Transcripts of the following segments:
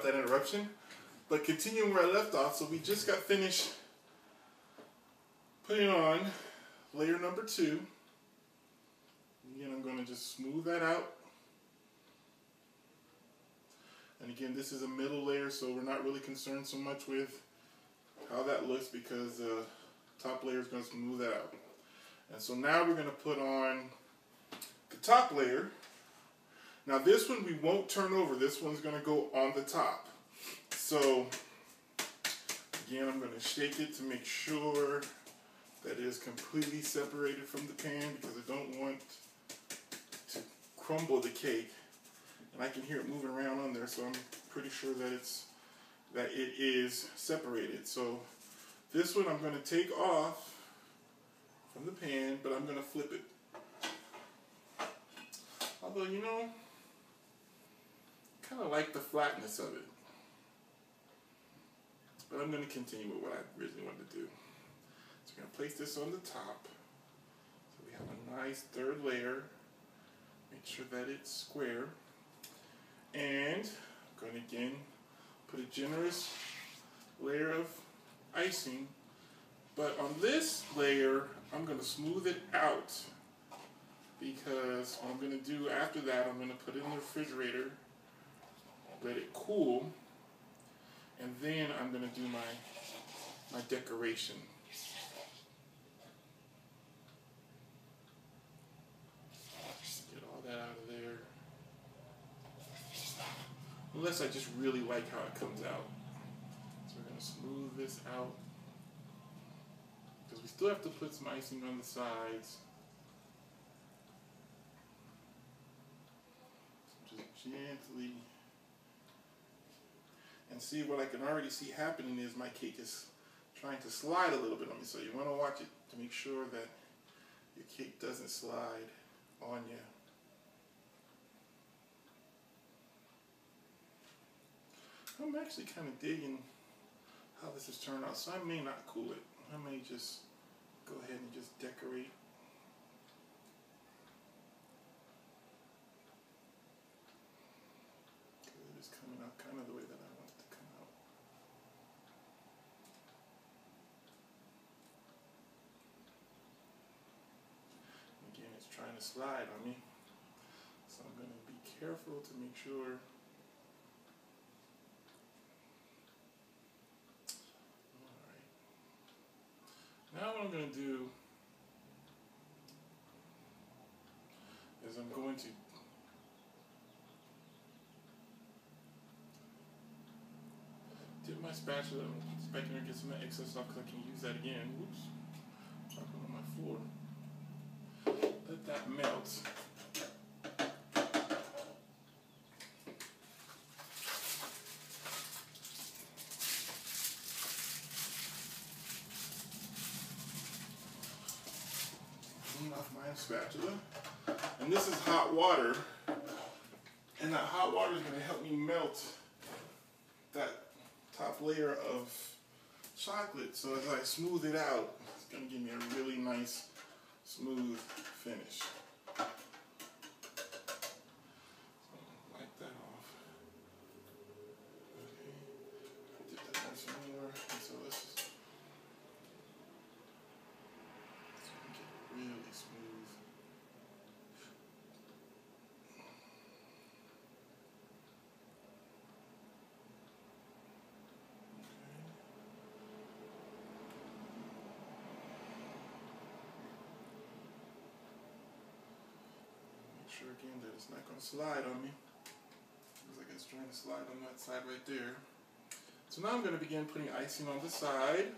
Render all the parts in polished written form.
that interruption. But continuing where I left off, so we just got finished putting on layer number 2. Again, I'm going to just smooth that out. And again, this is a middle layer, so we're not really concerned so much with how that looks because the top layer is going to smooth that out. And so now we're going to put on the top layer. Now this one we won't turn over. This one's going to go on the top. So again, I'm going to shake it to make sure that it is completely separated from the pan because I don't want to crumble the cake. And I can hear it moving around on there, so I'm pretty sure that it is separated. So this one I'm going to take off from the pan, but I'm going to flip it. Although, you know, kind of like the flatness of it. But I'm going to continue with what I originally wanted to do. So we're going to place this on the top. So we have a nice third layer. Make sure that it's square. And I'm going to again put a generous layer of icing. But on this layer, I'm going to smooth it out. Because what I'm going to do after that, I'm going to put it in the refrigerator. Let it cool. And then I'm going to do my decoration. Get all that out of there. Unless I just really like how it comes out. So we're going to smooth this out. Because we still have to put some icing on the sides. So just gently. And see, what I can already see happening is my cake is trying to slide a little bit on me. So you want to watch it to make sure that your cake doesn't slide on you. I'm actually kind of digging how this has turned out. So I may not cool it. I may just go ahead and just decorate. It is coming out kind of the way that I want it to come out. Again, it's trying to slide on me. So I'm going to be careful to make sure. Alright. Now what I'm going to do is I'm going to dip my spatula back in there and get some of that excess off because I can use that again. Whoops. Dropping on my floor. Let that melt. Clean off my spatula. And this is hot water. And that hot water is going to help me melt that top layer of chocolate. So as I smooth it out, it's going to give me a really nice, smooth finish. So wipe that off. Okay. Dip that nice and more. And so let's just get it really smooth. Sure again that it's not going to slide on me. Looks like it's trying to slide on that side right there. So now I'm going to begin putting icing on the side.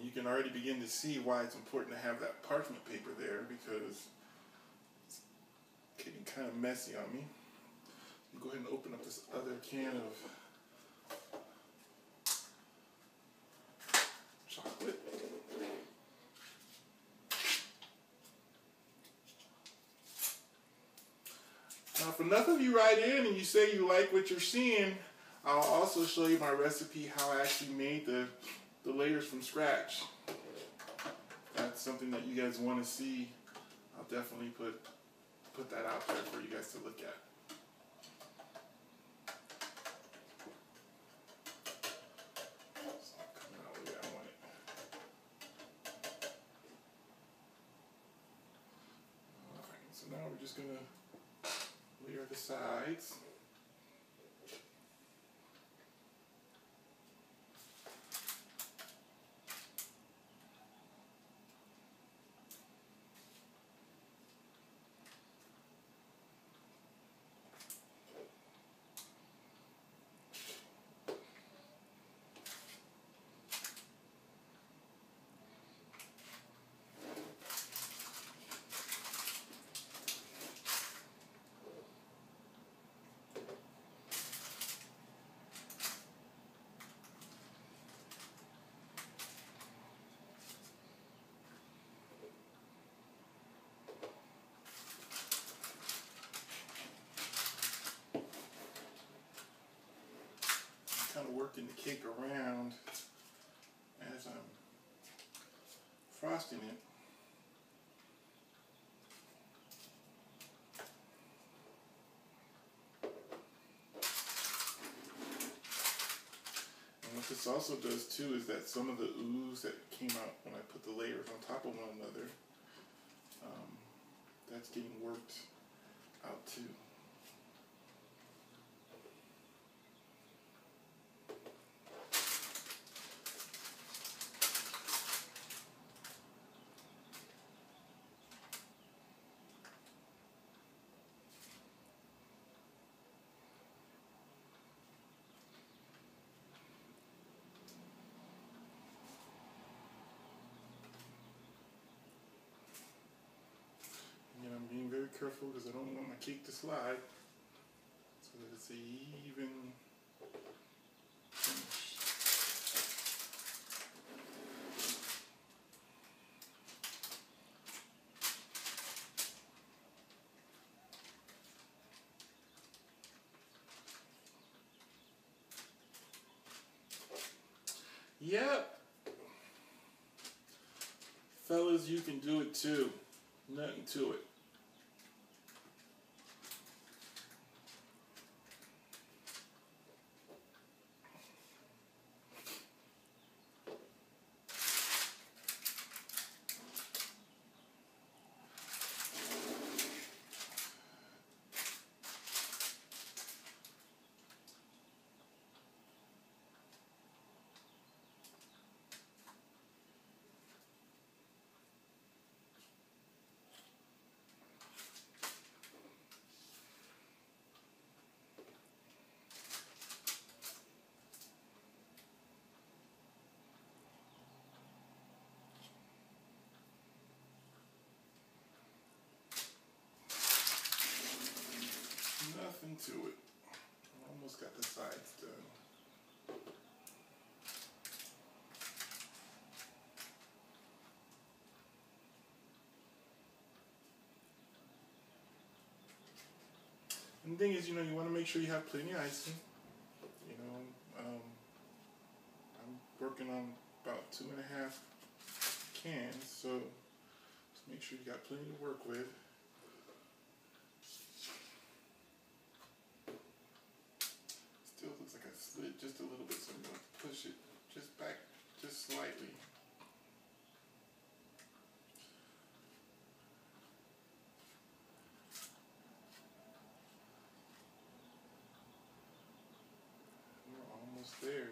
You can already begin to see why it's important to have that parchment paper there because it's getting kind of messy on me. Go ahead and open up this other can of Now, for enough of you write in and you say you like what you're seeing, I'll also show you my recipe how I actually made the layers from scratch. That's something that you guys want to see. I'll definitely put that out there for you guys to look at. It's not coming out the way I want it. Alright, so now we're just gonna layer the sides. Kind of working the cake around as I'm frosting it. And what this also does too is that some of the ooze that came out when I put the layers on top of one another, that's getting worked out too. And I'm being very careful because I don't want my cake to slide, so that it's an even finish. Yep. Fellas, you can do it too. Nothing to it. Nothing to it. Almost got the sides done. And the thing is, you know, you want to make sure you have plenty of icing. You know, I'm working on about 2.5 cans, so just make sure you got plenty to work with. Still looks like I slid just a little bit, so I'm going to push it just back just slightly. We're almost there.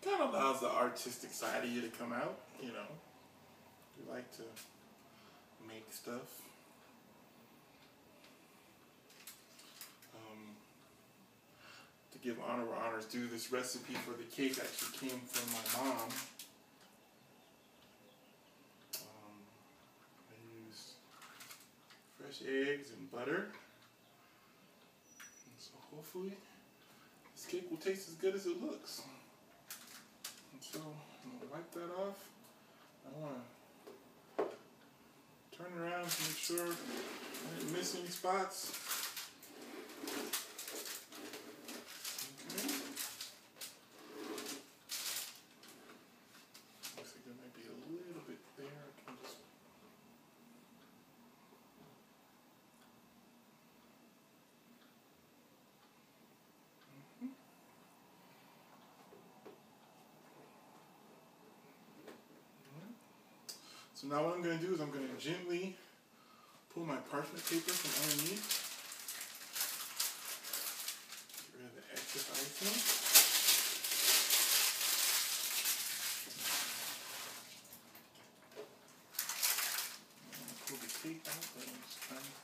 kind of allows the artistic side of you to come out, you know. You like to make stuff. To give honor where honor's due, this recipe for the cake actually came from my mom. I used fresh eggs and butter. And so hopefully this cake will taste as good as it looks. And so I'm going to wipe that off. I want to turn it around to make sure I didn't miss any spots. So now what I'm going to do is I'm going to gently pull my parchment paper from underneath. Get rid of the excess icing. I'm going to pull the cake out, but I'm just trying to...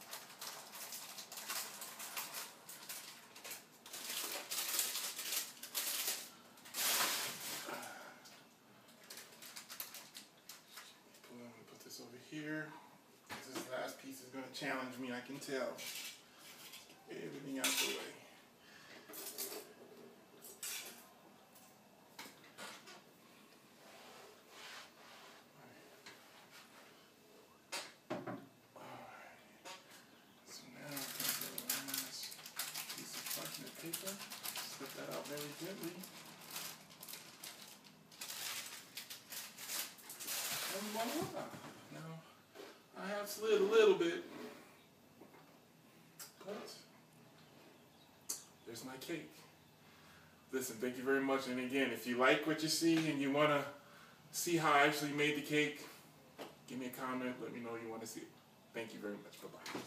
over here. This last piece is going to challenge me, I can tell. Get everything out the way. Alright. So now I'm going to get a nice piece of parchment paper. Slip that out very gently. And voila! Now, I have slid a little bit, but there's my cake. Listen, thank you very much. And again, if you like what you see and you want to see how I actually made the cake, give me a comment. Let me know you want to see it. Thank you very much. Bye-bye.